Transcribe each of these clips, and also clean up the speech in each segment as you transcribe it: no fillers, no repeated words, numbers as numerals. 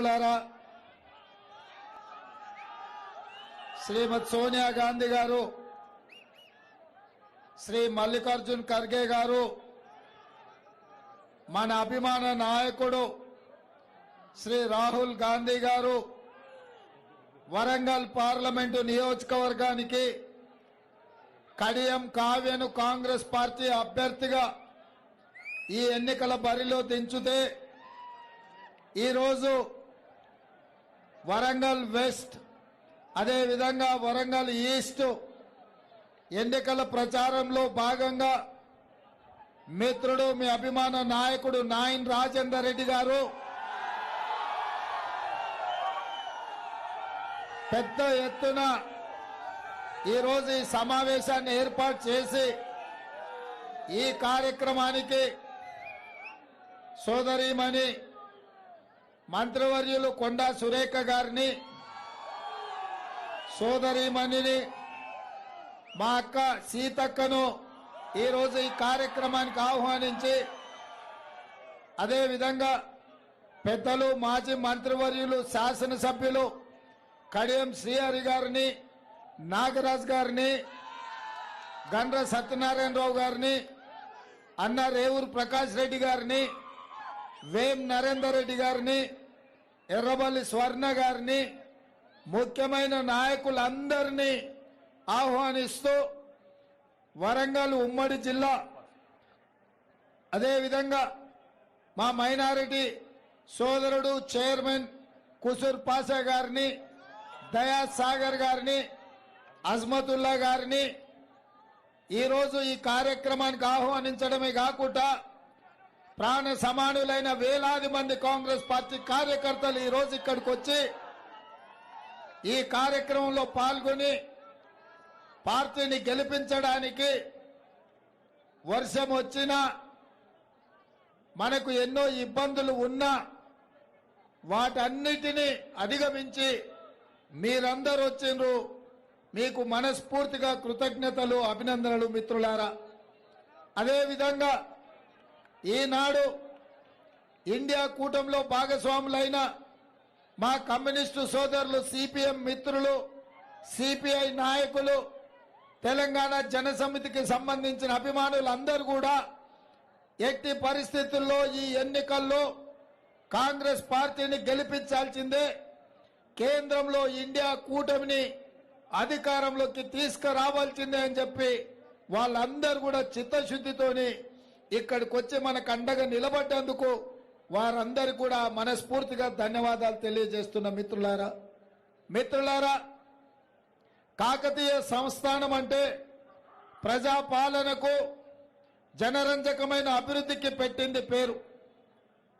మిత్రులారా, శ్రీమతి సోనియా గాంధీ గారు, శ్రీ మల్లికార్జున్ ఖర్గే గారు, మన అభిమాన నాయకుడు శ్రీ రాహుల్ గాంధీ గారు వరంగల్ పార్లమెంటు నియోజకవర్గానికి కడియం కావ్యను కాంగ్రెస్ పార్టీ అభ్యర్థిగా ఈ ఎన్నికల బరిలో దించుతే ఈరోజు వరంగల్ వెస్ట్ అదే విధంగా వరంగల్ ఈస్ట్ ఎన్నికల ప్రచారంలో భాగంగా మిత్రుడు మీ అభిమాన నాయకుడు నాయన్ రాజేందర్ రెడ్డి గారు పెద్ద ఎత్తున ఈరోజు ఈ సమావేశాన్ని ఏర్పాటు చేసి ఈ కార్యక్రమానికి సోదరీమణి మంత్రివర్యులు కొండా సురేఖ గారిని, సోదరీమణిని మా అక్క సీతక్కను ఈరోజు ఈ కార్యక్రమానికి ఆహ్వానించి, అదేవిధంగా పెద్దలు మాజీ మంత్రివర్యులు శాసనసభ్యులు కడియం శ్రీహరి గారిని, నాగరాజ్ గారిని, గండ్ర సత్యనారాయణరావు గారిని, అన్న రేవూరు ప్రకాష్ రెడ్డి గారిని, వేం నరేందర్ రెడ్డి గారిని, ఎర్రబల్లి స్వర్ణ గారిని, ముఖ్యమైన నాయకులందరినీ ఆహ్వానిస్తూ వరంగల్ ఉమ్మడి జిల్లా అదేవిధంగా మా మైనారిటీ సోదరుడు చైర్మన్ కుసూర్ పాషా గారిని, దయా సాగర్ గారిని, అజ్మతుల్లా గారిని ఈరోజు ఈ కార్యక్రమానికి ఆహ్వానించడమే కాకుండా ప్రాణ సమానులైన వేలాది మంది కాంగ్రెస్ పార్టీ కార్యకర్తలు ఈరోజు ఇక్కడికి వచ్చి ఈ కార్యక్రమంలో పాల్గొని పార్టీని గెలిపించడానికి వర్షం వచ్చినా మనకు ఎన్నో ఇబ్బందులు ఉన్నా వాటన్నిటినీ అధిగమించి మీరందరూ వచ్చిండ్రు. మీకు మనస్ఫూర్తిగా కృతజ్ఞతలు, అభినందనలు మిత్రులారా. అదేవిధంగా ఈనాడు ఇండియా కూటమిలో భాగస్వాములైన మా కమ్యూనిస్టు సోదరులు, సిపిఎం మిత్రులు, సిపిఐ నాయకులు, తెలంగాణ జనసమితికి సంబంధించిన అభిమానులందరూ కూడా ఎట్టి పరిస్థితుల్లో ఈ ఎన్నికల్లో కాంగ్రెస్ పార్టీని గెలిపించాల్సిందే, కేంద్రంలో ఇండియా కూటమిని అధికారంలోకి తీసుకురావాల్సిందే అని చెప్పి వాళ్ళందరూ కూడా చిత్తశుద్ధితోని ఇక్కడికి వచ్చి మనకు అండగా నిలబడ్డందుకు వారందరికీ కూడా మనస్ఫూర్తిగా ధన్యవాదాలు తెలియజేస్తున్న మిత్రులారా, కాకతీయ సంస్థానం అంటే ప్రజాపాలనకు జనరంజకమైన అభివృద్ధికి పెట్టింది పేరు.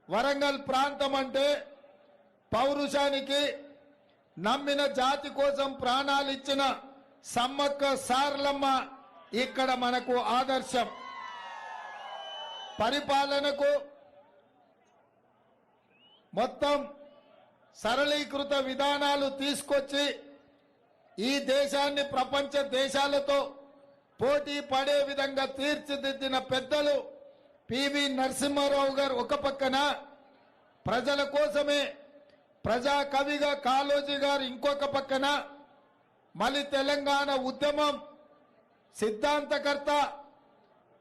వరంగల్ ప్రాంతం అంటే పౌరుషానికి, నమ్మిన జాతి కోసం ప్రాణాలు ఇచ్చిన సమ్మక్క సారలమ్మ ఇక్కడ మనకు ఆదర్శం. పరిపాలనకు మొత్తం సరళీకృత విధానాలు తీసుకొచ్చి ఈ దేశాన్ని ప్రపంచ దేశాలతో పోటీ పడే విధంగా తీర్చిదిద్దిన పెద్దలు పివి నరసింహారావు గారు ఒక పక్కన, ప్రజల కోసమే ప్రజా కవిగా కాళోజీ గారు ఇంకొక పక్కన, మళ్ళీ తెలంగాణ ఉద్యమం సిద్ధాంతకర్త,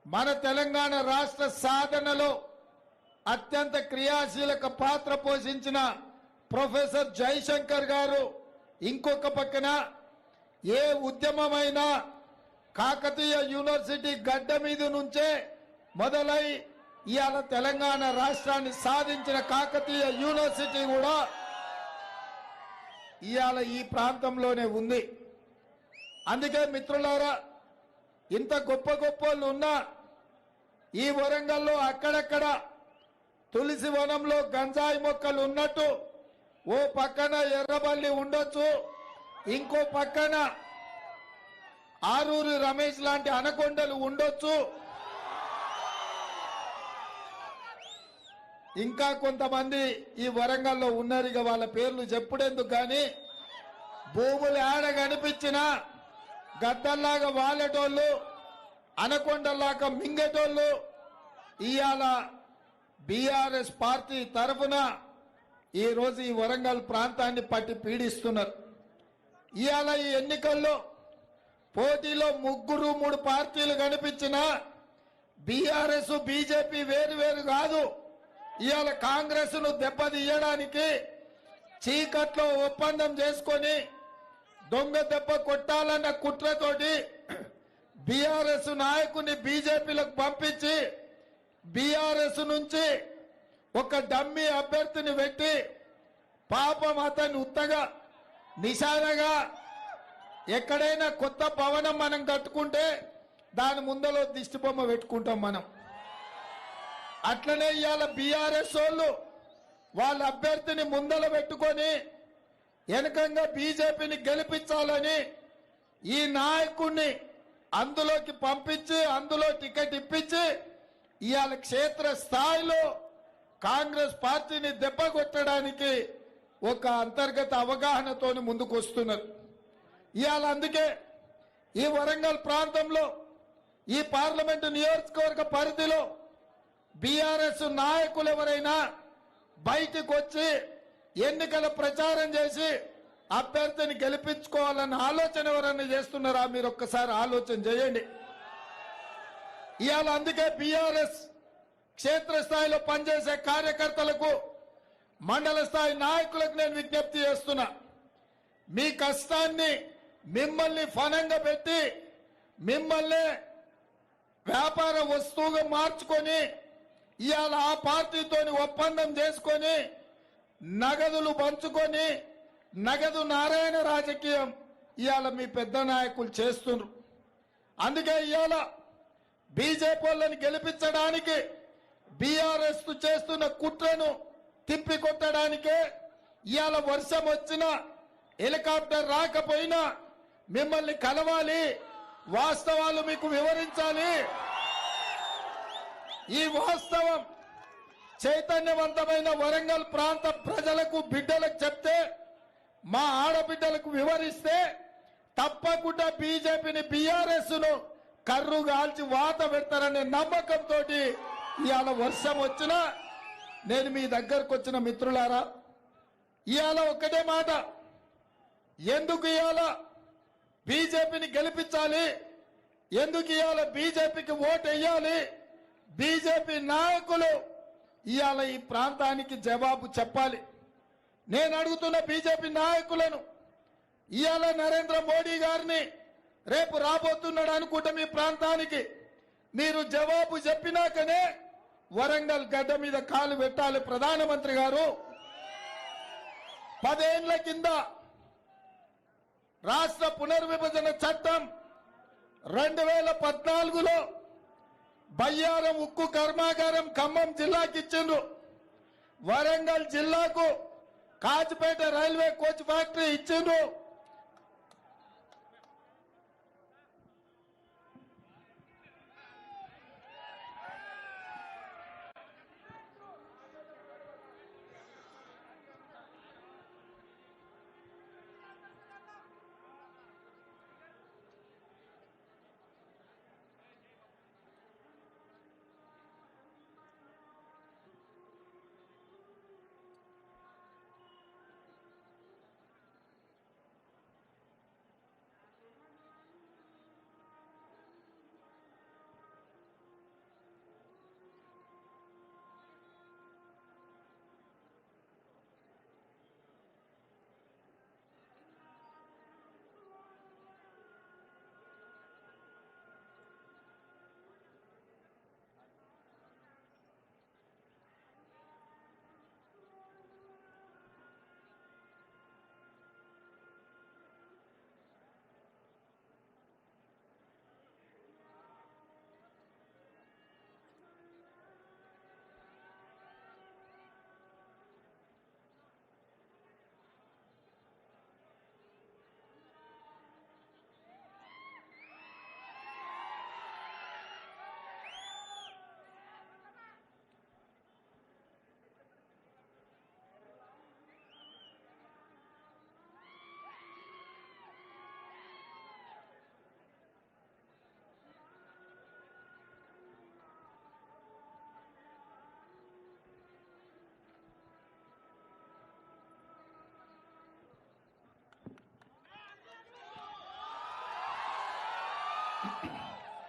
మన తెలంగాణ రాష్ట్ర సాధనలో అత్యంత క్రియాశీలక పాత్ర పోషించిన ప్రొఫెసర్ జయశంకర్ గారు ఇంకొక పక్కన, ఏ ఉద్యమమైనా కాకతీయ యూనివర్సిటీ గడ్డ మీద నుంచే మొదలై ఇవాళ తెలంగాణ రాష్ట్రాన్ని సాధించిన కాకతీయ యూనివర్సిటీ కూడా ఇవాళ ఈ ప్రాంతంలోనే ఉంది. అందుకే మిత్రులారా, ఇంత గొప్ప గొప్పలు ఉన్నా ఈ వరంగల్లో అక్కడక్కడ తులసి వనంలో గంజాయి మొక్కలు ఉన్నట్టు ఓ పక్కన ఎర్రబల్లి ఉండొచ్చు, ఇంకో పక్కన ఆరూరి రమేష్ లాంటి అనకొండలు ఉండొచ్చు, ఇంకా కొంతమంది ఈ వరంగల్లో ఉన్నారు. ఇక వాళ్ళ పేర్లు చెప్పుడెందుకు కానీ భూములు ఏడ కనిపించినా గద్దల్లాగా వాలేటోళ్ళు, అనకొండలాగా మింగేటోళ్ళు ఇవాళ బీఆర్ఎస్ పార్టీ తరఫున ఈ రోజు ఈ వరంగల్ ప్రాంతాన్ని పట్టి పీడిస్తున్నారు. ఇవాళ ఈ ఎన్నికల్లో పోటీలో ముగ్గురు మూడు పార్టీలు కనిపించినా బీఆర్ఎస్ బీజేపీ వేరు వేరు కాదు. ఇవాళ కాంగ్రెస్ ను దెబ్బతీయడానికి చీకట్లో ఒప్పందం చేసుకొని దొంగ దెబ్బ కొట్టాలన్న కుట్రతోటి బీఆర్ఎస్ నాయకుని బీజేపీలకు పంపించి బీఆర్ఎస్ నుంచి ఒక డమ్మీ అభ్యర్థిని పెట్టి పాపం అతన్ని ఉత్తగా నిశానగా ఎక్కడైనా కొత్త భవనం మనం కట్టుకుంటే దాని ముందలో దిష్టి బొమ్మ పెట్టుకుంటాం మనం. అట్లనే ఇవాళ బీఆర్ఎస్ వాళ్ళు వాళ్ళ అభ్యర్థిని ముందల పెట్టుకొని వెనకంగా బీజేపీని గెలిపించాలని ఈ నాయకుడిని అందులోకి పంపించి అందులో టికెట్ ఇప్పించి ఇవాళ క్షేత్ర స్థాయిలో కాంగ్రెస్ పార్టీని దెబ్బ కొట్టడానికి ఒక అంతర్గత అవగాహనతో ముందుకు వస్తున్నారు. ఇవాళ అందుకే ఈ వరంగల్ ప్రాంతంలో ఈ పార్లమెంటు నియోజకవర్గ పరిధిలో బీఆర్ఎస్ నాయకులు ఎవరైనా బయటికి వచ్చి ఎన్నికల ప్రచారం చేసి అభ్యర్థిని గెలిపించుకోవాలన్న ఆలోచన ఎవరైనా చేస్తున్నారా? మీరు ఒక్కసారి ఆలోచన చేయండి. ఇవాళ అందుకే బీఆర్ఎస్ క్షేత్రస్థాయిలో పనిచేసే కార్యకర్తలకు మండల స్థాయి నాయకులకు నేను విజ్ఞప్తి చేస్తున్నా. మీ కష్టాన్ని మిమ్మల్ని ఫనంగా పెట్టి మిమ్మల్ని వ్యాపార వస్తువుగా మార్చుకొని ఇవాళ ఆ పార్టీతోని ఒప్పందం చేసుకొని నగదులు పంచుకొని నగదు నారాయణ రాజకీయం ఇవాళ మీ పెద్ద నాయకులు చేస్తున్నారు. అందుకే ఇవాళ బీజేపీ వాళ్ళని గెలిపించడానికి బీఆర్ఎస్ చేస్తున్న కుట్రను తిప్పికొట్టడానికే ఇవాళ వర్షం వచ్చినా హెలికాప్టర్ రాకపోయినా మిమ్మల్ని కలవాలి, వాస్తవాలు మీకు వివరించాలి. ఈ వాస్తవం చైతన్యవంతమైన వరంగల్ ప్రాంత ప్రజలకు బిడ్డలకు చెప్తే మా ఆడబిడ్డలకు వివరిస్తే తప్పకుండా బీజేపీని బీఆర్ఎస్ ను కర్రు కాల్చి వాత పెడతారనే నమ్మకంతో ఇవాళ వర్షం వచ్చినా నేను మీ దగ్గరకు వచ్చిన మిత్రులారా ఇవాళ ఒక్కటే మాట, ఎందుకు ఇవాళ బీజేపీని గెలిపించాలి, ఎందుకు ఇవాళ బీజేపీకి ఓటు వేయాలి, బీజేపీ నాయకులు ఇవాళ ఈ ప్రాంతానికి జవాబు చెప్పాలి. నేను అడుగుతున్న బీజేపీ నాయకులను ఇవాళ నరేంద్ర మోడీ గారిని రేపు రాబోతున్నాడు అనుకుంటే మీ ప్రాంతానికి మీరు జవాబు చెప్పినాకనే వరంగల్ గడ్డ మీద కాలు పెట్టాలి. ప్రధానమంత్రి గారు 10 ఏళ్ల కింద రాష్ట్ర పునర్విభజన చట్టం 2014లో బయ్యారం ఉక్కు కర్మాగారం ఖమ్మం జిల్లాకి ఇచ్చిండ్రు. వరంగల్ జిల్లాకు కాచిపేట రైల్వే కోచ్ ఫ్యాక్టరీ ఇచ్చిండ్రు.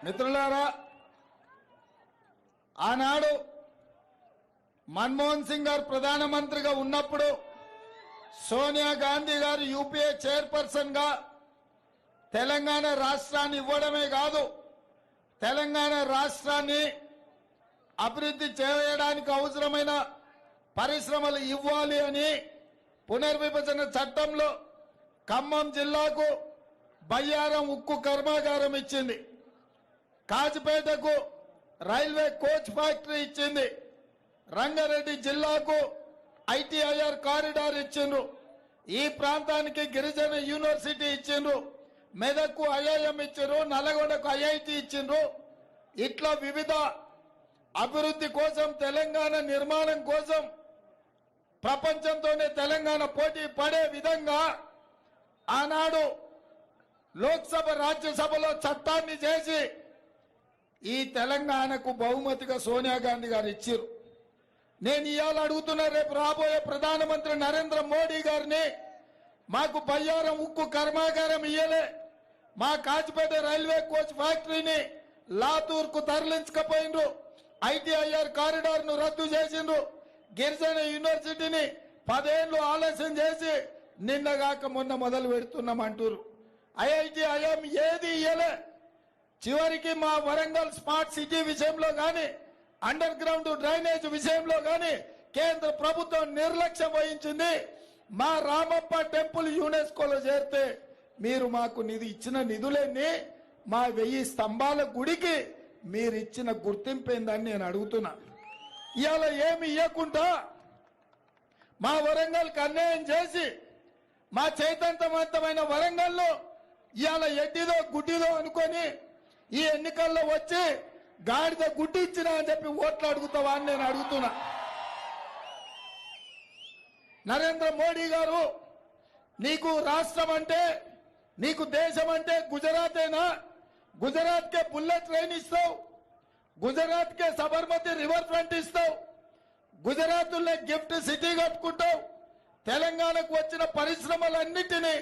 మిత్రులారా, ఆనాడు మన్మోహన్ సింగ్ గారు ప్రధానమంత్రిగా ఉన్నప్పుడు సోనియా గాంధీ గారు యూపీఏ చైర్పర్సన్ గా తెలంగాణ రాష్ట్రాన్ని ఇవ్వడమే కాదు, తెలంగాణ రాష్ట్రాన్ని అభివృద్ధి చేయడానికి అవసరమైన పరిశ్రమలు ఇవ్వాలి అని పునర్విభజన చట్టంలో ఖమ్మం జిల్లాకు బయ్యారం ఉక్కు కర్మాగారం ఇచ్చింది, కాజిపేటకు రైల్వే కోచ్ ఫ్యాక్టరీ ఇచ్చింది, రంగారెడ్డి జిల్లాకు ఐటీఐఆర్ కారిడార్ ఇచ్చిండ్రు, ఈ ప్రాంతానికి గిరిజన యూనివర్సిటీ ఇచ్చిండ్రు, మెదక్కు ఐఐఎం ఇచ్చిండ్రు, నల్గొండకు ఐఐటి ఇచ్చిండ్రు. ఇట్లా వివిధ అభివృద్ధి కోసం, తెలంగాణ నిర్మాణం కోసం ప్రపంచంతోనే తెలంగాణ పోటీ పడే విధంగా ఆనాడు లోక్సభ రాజ్యసభలో చట్టాన్ని చేసి ఈ తెలంగాణకు బహుమతిగా సోనియా గాంధీ గారు ఇచ్చారు. నేను ఇవాళ అడుగుతున్నా, రేపు రాబోయే ప్రధానమంత్రి నరేంద్ర మోడీ గారిని మాకు బయ్యారం ఉక్కు కర్మాగారం ఇయ్యలే, మా కాచిపేట రైల్వే కోచ్ ఫ్యాక్టరీని లాతూర్కు తరలించకపోయిండ్రు, ఐటీఐఆర్ కారిడార్ ను రద్దు చేసిండ్రు, గిరిజన యూనివర్సిటీని 10 ఏళ్లు ఆలస్యం చేసి నిన్నగాక మొన్న మొదలు పెడుతున్నామంటారు. ఐఐటి ఐఎం ఏది ఇయ్యలే. చివరికి మా వరంగల్ స్మార్ట్ సిటీ విషయంలో గాని, అండర్ గ్రౌండ్ డ్రైనేజ్ విషయంలో గాని కేంద్ర ప్రభుత్వం నిర్లక్ష్యం వహించింది. మా రామప్ప టెంపుల్ యునెస్కోలో చేరితే మీరు మాకు ఇచ్చిన నిధులన్నీ మా 1000 స్తంభాల గుడికి మీరు ఇచ్చిన గుర్తింపు ఏందని నేను అడుగుతున్నా. ఇవాళ ఏమి ఇవ్వకుండా మా వరంగల్కి అన్యాయం చేసి మా చైతన్యవంతమైన వరంగల్లో ఇవాళ ఎడ్డిదో గుడ్డిదో అనుకొని ఈ ఎన్నికల్లో వచ్చి గాడిద గుడ్డి ఇచ్చినా అని చెప్పి ఓట్లు అడుగుతావా అని నేను అడుగుతున్నా. నరేంద్ర మోడీ గారు, నీకు రాష్ట్రం అంటే, నీకు దేశం అంటే గుజరాతేనా? గుజరాత్ కే బుల్లెట్ ట్రైన్ ఇస్తావు, గుజరాత్ కే సబర్మతి రివర్ ఫ్రంట్ ఇస్తావు, గుజరాత్ గిఫ్ట్ సిటీ కట్టుకుంటావు, తెలంగాణకు వచ్చిన పరిశ్రమలన్నిటినీ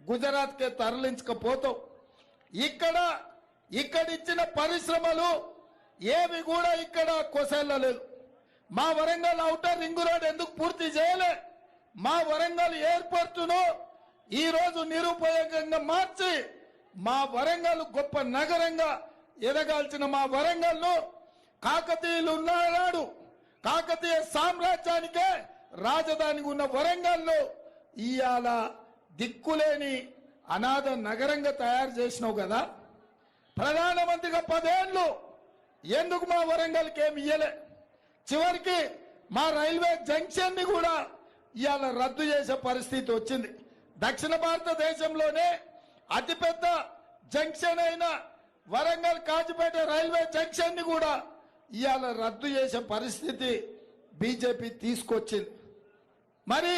గుజరాత్ కే తరలించకపోతావు. ఇక్కడిచ్చిన పరిశ్రమలు ఏవి కూడా ఇక్కడ కొసెల్లలేదు. మా వరంగల్ ఔటర్ రింగ్ రోడ్ ఎందుకు పూర్తి చేయలే? మా వరంగల్ ఎయిర్పోర్టును ఈ రోజు నిరుపయోగంగా మార్చి మా వరంగల్ గొప్ప నగరంగా ఎదగాల్సిన మా వరంగల్ ను కాకతీయులు ఉన్నాడు, కాకతీయ సామ్రాజ్యానికే రాజధాని ఉన్న వరంగల్ ను ఇవాళ దిక్కులేని అనాథ నగరంగా తయారు చేసినావు కదా. ప్రధానమంత్రిగా 10 ఏళ్లు ఎందుకు మా వరంగల్కి ఏమి ఇయ్యలే? చివరికి మా రైల్వే జంక్షన్ ని కూడా ఇవాళ రద్దు చేసే పరిస్థితి వచ్చింది. దక్షిణ భారతదేశంలోనే అతిపెద్ద జంక్షన్ అయిన వరంగల్ కాజిపేట రైల్వే జంక్షన్ ని కూడా ఇవాళ రద్దు చేసే పరిస్థితి బీజేపీ తీసుకొచ్చింది. మరి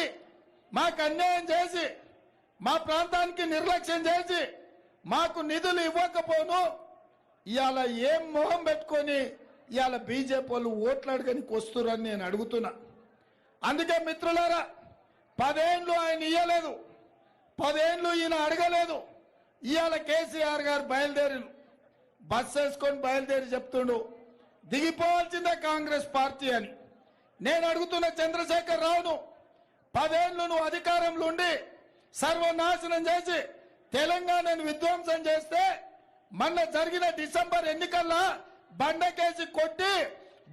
మాకు అన్యాయం చేసి, మా ప్రాంతానికి నిర్లక్ష్యం చేసి, మాకు నిధులు ఇవ్వకపోను ఇవాళ ఏం మొహం పెట్టుకొని ఇవాళ బీజేపీ వాళ్ళు ఓట్లు అడగనికి వస్తురని నేను అడుగుతున్నా. అందుకే మిత్రులారా, 10 ఏళ్లు ఆయన ఇయ్యలేదు, 10 ఏళ్లు ఈయన అడగలేదు. ఇవాళ కేసీఆర్ గారు బయలుదేరి బస్ వేసుకొని బయలుదేరి చెప్తుండు దిగిపోవాల్సిందే కాంగ్రెస్ పార్టీ అని. నేను అడుగుతున్న చంద్రశేఖర్ రావును, 10 ఏళ్లు నువ్వు అధికారంలో ఉండి సర్వనాశనం చేసి తెలంగాణను విధ్వంసం చేస్తే, మొన్న జరిగిన డిసెంబర్ ఎన్నికల్లో బండకేసి కొట్టి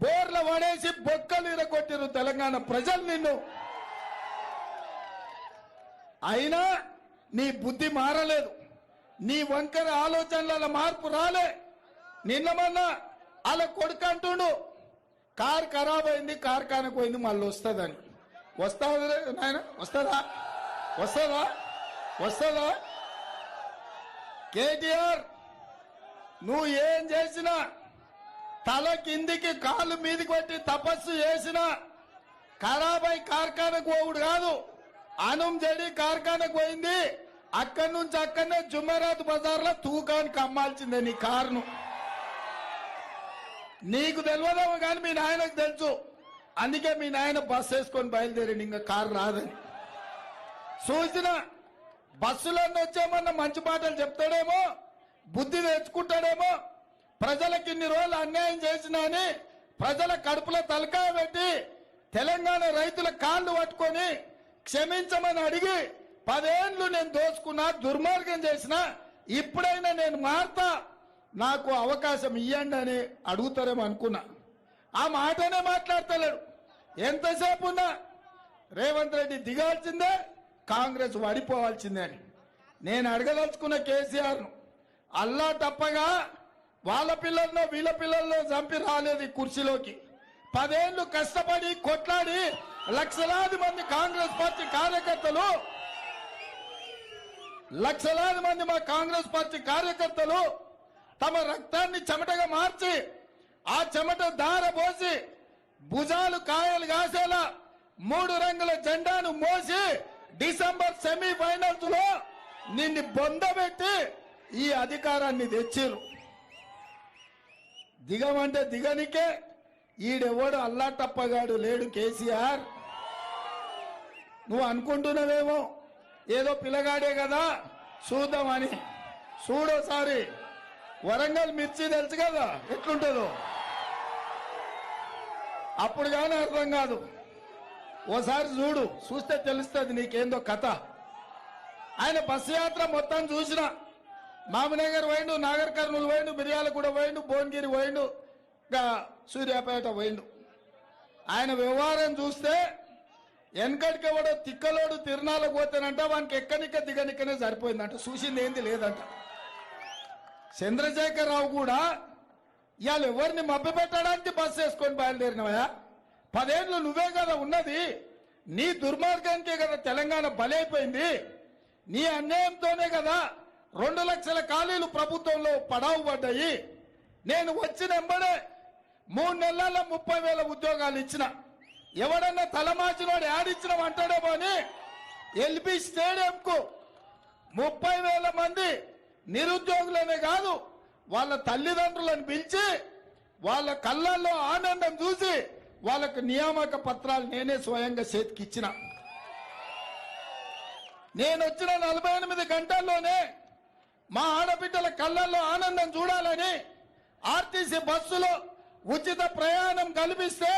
బోర్ల పడేసి బొక్కలు ఇరగొట్టిరు తెలంగాణ ప్రజలు నిన్ను. అయినా నీ బుద్ధి మారలేదు, నీ వంకర ఆలోచనల మార్పు రాలే. నిన్న మొన్న అలా కొడుకు అంటుండు కారు ఖరాబ్ అయింది, కార్ఖానకు పోయింది, మళ్ళీ వస్తుందని. వస్తుందా నాయన? వస్తుందా? వస్తుందా? వస్తుందా? కేటీఆర్, నువ్వు ఏం చేసినా, తల కిందికి కాలు మీదికి పెట్టి తపస్సు చేసినా ఖరాబై కార్ఖానకు పోవుడు కాదు. అనం చెడి కార్ఖానకు పోయింది, అక్కడి నుంచి అక్కడనే జుమెరాత్ బజార్లో తూకానికి అమ్మాల్సిందే నీ కారును. నీకు తెలియదేమో కానీ మీ నాయనకు తెలుసు. అందుకే మీ నాయన బస్సు వేసుకొని బయలుదేరింది, ఇంకా కారు రాదని. చూసిన బస్సులన్నీ వచ్చామన్న మంచి మాటలు చెప్తాడేమో, బుద్ధి తెచ్చుకుంటాడేమో, ప్రజలకు ఇన్ని రోజులు అన్యాయం చేసినా అని ప్రజల కడుపులో తలకాయ పెట్టి తెలంగాణ రైతుల కాళ్ళు పట్టుకొని క్షమించమని అడిగి 10 ఏళ్ళు నేను దోచుకున్నా, దుర్మార్గం చేసిన, ఇప్పుడైనా నేను మారుతా, నాకు అవకాశం ఇవ్వండి అని అడుగుతారేమో అనుకున్నా. ఆ మాటనే మాట్లాడతలేడు. ఎంతసేపు ఉన్నా రేవంత్ రెడ్డి దిగాల్సిందే, కాంగ్రెస్ వడిపోవాల్సిందే అని నేను అడగదలుచుకున్న కేసీఆర్ను. అల్లా తప్పగా వాళ్ళ పిల్లల్లో వీళ్ళ పిల్లల్లో చంపి రాలేదు ఈ కుర్చీలోకి. 10 ఏళ్ళు కష్టపడి కొట్లాడి లక్షలాది మంది కాంగ్రెస్ పార్టీ కార్యకర్తలు, లక్షలాది మంది మా కాంగ్రెస్ పార్టీ కార్యకర్తలు తమ రక్తాన్ని చెమటగా మార్చి ఆ చెమట దార పోసి భుజాలు కాయలు కాసేలా 3 రంగుల జెండాను మోసి డిసెంబర్ సెమీఫైనల్స్ లో నిన్ను బొందబెట్టి ఈ అధికారాన్ని తెచ్చిరు. దిగమంటే దిగనికే ఈడెవడు అల్లా తప్పగాడు లేడు. కేసీఆర్ నువ్వు అనుకుంటున్నావేమో ఏదో పిల్లగాడే కదా చూద్దామని. చూడోసారి వరంగల్ మిర్చి తెలుసు కదా ఎట్లుంటుందో, అప్పుడు కానీ అర్థం కాదు. ఓసారి చూడు, చూస్తే తెలుస్తుంది నీకేందో కథ. ఆయన బస్సు యాత్ర మొత్తం చూసిన, మామనగర్ పోయిండు, నాగర్ కర్నూలు పోయిండు, మిర్యాలగూడ పోయిండు, భువనగిరి పోయిండు, ఇంకా సూర్యాపేట పోయిండు. ఆయన వ్యవహారం చూస్తే వెనకడికి ఎవడో తిక్కలోడు తిరునాళ్ళకు పోతేనంట వానికి ఎక్కనిక్క దిగనిక్కనే సరిపోయిందంట, చూసింది ఏంది లేదంట. చంద్రశేఖరరావు కూడా ఇవాళ ఎవరిని మభ్యపెట్టడానికి బస్సు వేసుకొని బయలుదేరినవయా? 10 ఏళ్ళు నువ్వే కదా ఉన్నది, నీ దుర్మార్గానికే కదా తెలంగాణ బలైపోయింది, నీ అన్యాయంతోనే కదా 2 లక్షల ఖాళీలు ప్రభుత్వంలో పడావు పడ్డాయి. నేను వచ్చిన వెంబడే 3 నెలల్లో 30,000 ఉద్యోగాలు ఇచ్చిన. ఎవడన్నా తలమాచినోడు యాడిచ్చినాం అంటాడేమో అని ఎల్బీ స్టేడియంకు 30,000 మంది నిరుద్యోగులనే కాదు వాళ్ళ తల్లిదండ్రులను పిలిచి వాళ్ళ కళ్ళల్లో ఆనందం చూసి వాళ్ళకు నియామక పత్రాలు నేనే స్వయంగా చేతికిచ్చిన. నేను వచ్చిన 48 గంటల్లోనే మా ఆడబిడ్డల కళ్ళల్లో ఆనందం చూడాలని ఆర్టీసీ బస్సులో ఉచిత ప్రయాణం కల్పిస్తే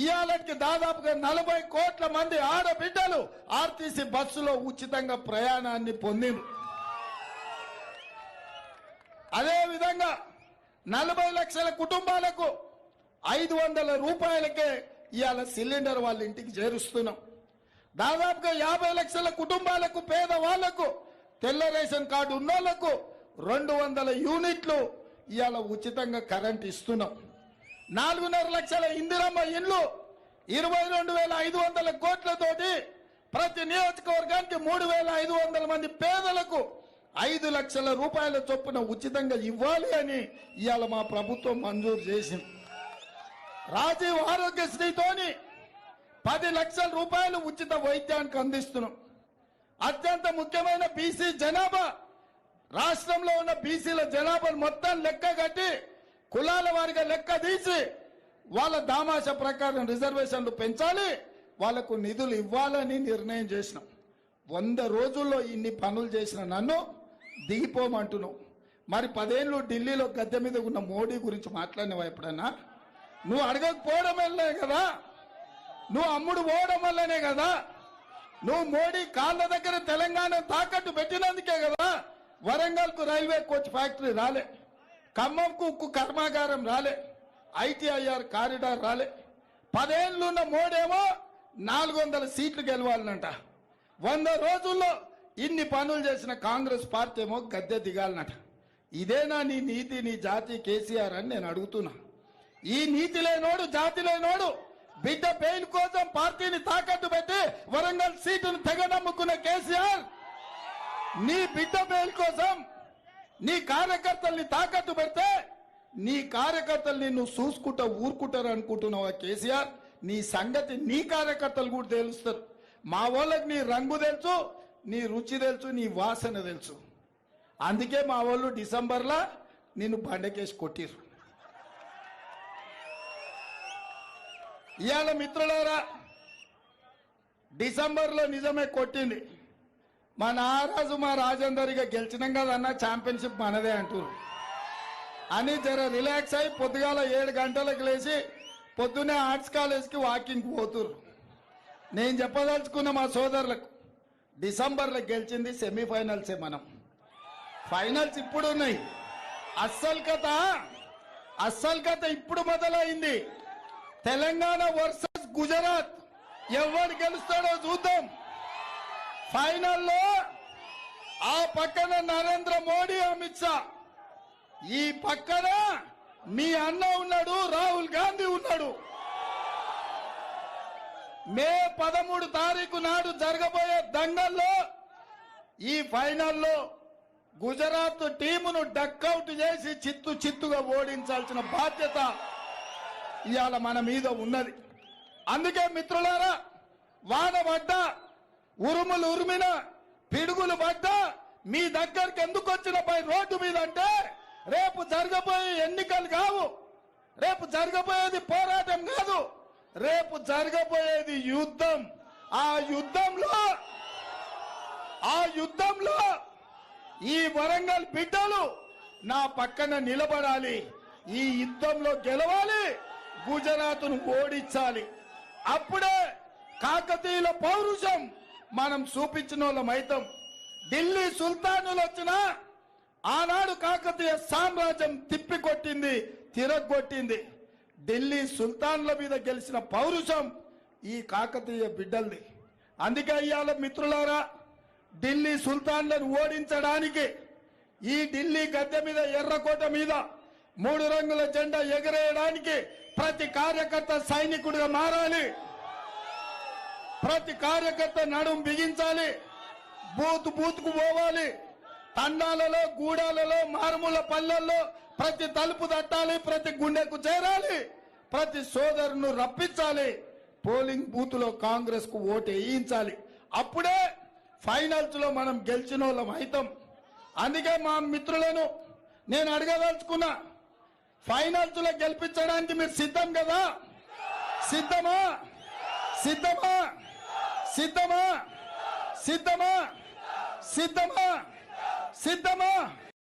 ఇవాళకి దాదాపుగా 40 కోట్ల మంది ఆడబిడ్డలు ఆర్టీసీ బస్సులో ఉచితంగా ప్రయాణాన్ని పొందింది. అదే విధంగా 40 లక్షల కుటుంబాలకు 500 రూపాయలకే ఇవాళ సిలిండర్ వాళ్ళ ఇంటికి చేరుస్తున్నాం. దాదాపుగా 50 లక్షల కుటుంబాలకు, పేదవాళ్లకు, తెల్ల రేషన్ కార్డు ఉన్నోళ్లకు 200 యూనిట్లు ఇవాళ ఉచితంగా కరెంట్ ఇస్తున్నాం. 4.5 లక్షల ఇందిరమ్మ ఇండ్లు 22,500 కోట్లతోటి ప్రతి నియోజకవర్గానికి 3,500 మంది పేదలకు 5 లక్షల రూపాయల చొప్పున ఉచితంగా ఇవ్వాలి అని ఇవాళ మా ప్రభుత్వం మంజూరు చేసింది. రాజీవ్ ఆరోగ్యశ్రీతోని 10 లక్షల రూపాయలు ఉచిత వైద్యానికి అందిస్తున్నాం. అత్యంత ముఖ్యమైన బీసీ జనాభా, రాష్ట్రంలో ఉన్న బీసీల జనాభాను మొత్తం లెక్క కట్టి కులాల వారిగా లెక్క తీసి వాళ్ళ దామాష ప్రకారం రిజర్వేషన్లు పెంచాలి, వాళ్లకు నిధులు ఇవ్వాలని నిర్ణయం చేసినాం. 100 రోజుల్లో ఇన్ని పనులు చేసిన నన్ను దిగిపోమంటున్నావు. మరి 10 ఏళ్ళు ఢిల్లీలో గద్దె మీద ఉన్న మోడీ గురించి మాట్లాడినవా ఎప్పుడన్నా? నువ్వు అడగకపోవడం వల్లనే కదా, నువ్వు అమ్ముడు పోవడం వల్లనే కదా, నువ్వు మోడీ కాళ్ళ దగ్గర తెలంగాణ తాకట్టు పెట్టినందుకే కదా వరంగల్కు రైల్వే కోచ్ ఫ్యాక్టరీ రాలే, ఖమ్మంకు ఉక్కు కర్మాగారం రాలే, ఐటీఐఆర్ కారిడార్ రాలే. 10 ఏళ్ళు ఉన్న మోడేమో 400 సీట్లు గెలవాలనంట. 100 రోజుల్లో ఇన్ని పనులు చేసిన కాంగ్రెస్ పార్టీ ఏమో గద్దె దిగాలనట. ఇదేనా నీ నీతి, నీ జాతి కేసీఆర్ అని నేను అడుగుతున్నా. ఈ నీతి లేనోడు, జాతి లేనోడు బిడ్డ బెయిల్ కోసం పార్టీని తాకట్టు పెట్టి వరంగల్ సీటును తెగ నమ్ముకున్న కేసీఆర్, నీ బిడ్డ బెయిల్ కోసం నీ కార్యకర్తల్ని తాకట్టు పెడితే నీ కార్యకర్తల్ని నువ్వు చూసుకుంటా ఊరుకుంటారు అనుకుంటున్నావా కేసీఆర్? నీ సంగతి నీ కార్యకర్తలు కూడా తెలుస్తారు. మా వాళ్ళకి నీ రంగు తెలుసు, నీ రుచి తెలుసు, నీ వాసన తెలుసు. అందుకే మా వాళ్ళు డిసెంబర్లో నిన్ను బండకేసి కొట్టిరు. ఇవాళ మిత్రులారా, డిసెంబర్లో నిజమే కొట్టింది. మా నారాజు మా రాజేందర్గా గెలిచినాం కదన్న ఛాంపియన్షిప్ మనదే అంటారు అని జర రిలాక్స్ అయి పొద్దుగాల 7 గంటలకు లేచి పొద్దున్నే ఆర్ట్స్ కాలేజ్కి వాకింగ్ పోతురు. నేను చెప్పదలుచుకున్న మా సోదరులకు డిసెంబర్లో గెలిచింది సెమీఫైనల్సే, మనం ఫైనల్స్ ఇప్పుడు ఉన్నాయి. అస్సలు కథ ఇప్పుడు మొదలైంది. తెలంగాణ వర్సెస్ గుజరాత్ ఎవరు గెలుస్తాడో చూద్దాం. ఫైనల్లో ఆ పక్కన నరేంద్ర మోడీ, అమిత్ షా, ఈ పక్కన మీ అన్న ఉన్నాడు, రాహుల్ గాంధీ ఉన్నాడు. మే 13 తారీఖు నాడు జరగబోయే దంగల్లో ఈ ఫైనల్లో గుజరాత్ టీమును డక్అవుట్ చేసి చిత్తుగా ఓడించాల్సిన బాధ్యత ఇవాళ మన మీద ఉన్నది. అందుకే మిత్రులారా, వాన పడ్డా, ఉరుములు ఉరిమిన, పిడుగులు పడ్డా మీ దగ్గరికి ఎందుకు వచ్చిన పై రోడ్డు మీద అంటే రేపు జరగబోయే ఎన్నికలు కావు, రేపు జరగబోయేది పోరాటం కాదు, రేపు జరగబోయేది యుద్ధం. ఆ యుద్ధంలో ఈ వరంగల్ బిడ్డలు నా పక్కన నిలబడాలి, ఈ యుద్ధంలో గెలవాలి, గుజరాత్ను ఓడించాలి. అప్పుడే కాకతీయుల పౌరుషం మనం చూపించిన వాళ్ళమైతం. ఢిల్లీ సుల్తానులు వచ్చినా ఆనాడు కాకతీయ సామ్రాజ్యం తిప్పికొట్టింది, తిరగొట్టింది. ఢిల్లీ సుల్తాన్ల మీద గెలిచిన పౌరుషం ఈ కాకతీయ బిడ్డల్ది. అందుకే ఇవాళ మిత్రులారా, ఢిల్లీ సుల్తాన్లను ఓడించడానికి ఈ ఢిల్లీ గద్దె మీద, ఎర్రకోట మీద 3 రంగుల జెండా ఎగరేయడానికి ప్రతి కార్యకర్త సైనికుడిగా మారాలి. ప్రతి కార్యకర్త నడుం బిగించాలి, బూత్కు పోవాలి, తండాలలో, గూడాలలో, మారుమూల పల్లెల్లో ప్రతి తలుపు తట్టాలి, ప్రతి గుండెకు చేరాలి, ప్రతి సోదరును రప్పించాలి, పోలింగ్ బూత్ లో కాంగ్రెస్ కు ఓటు వేయించాలి. అప్పుడే ఫైనల్స్ లో మనం గెలిచిన వాళ్ళం అవుతాం. అందుకే మా మిత్రులను నేను అడగదలుచుకున్నా, ఫైనల్స్ లో గెలిపించడానికి మీరు సిద్ధం కదా? సిద్ధమా? సిద్ధమా? సిద్ధమా? సిద్ధమా? సిద్ధమా? సిద్ధమా?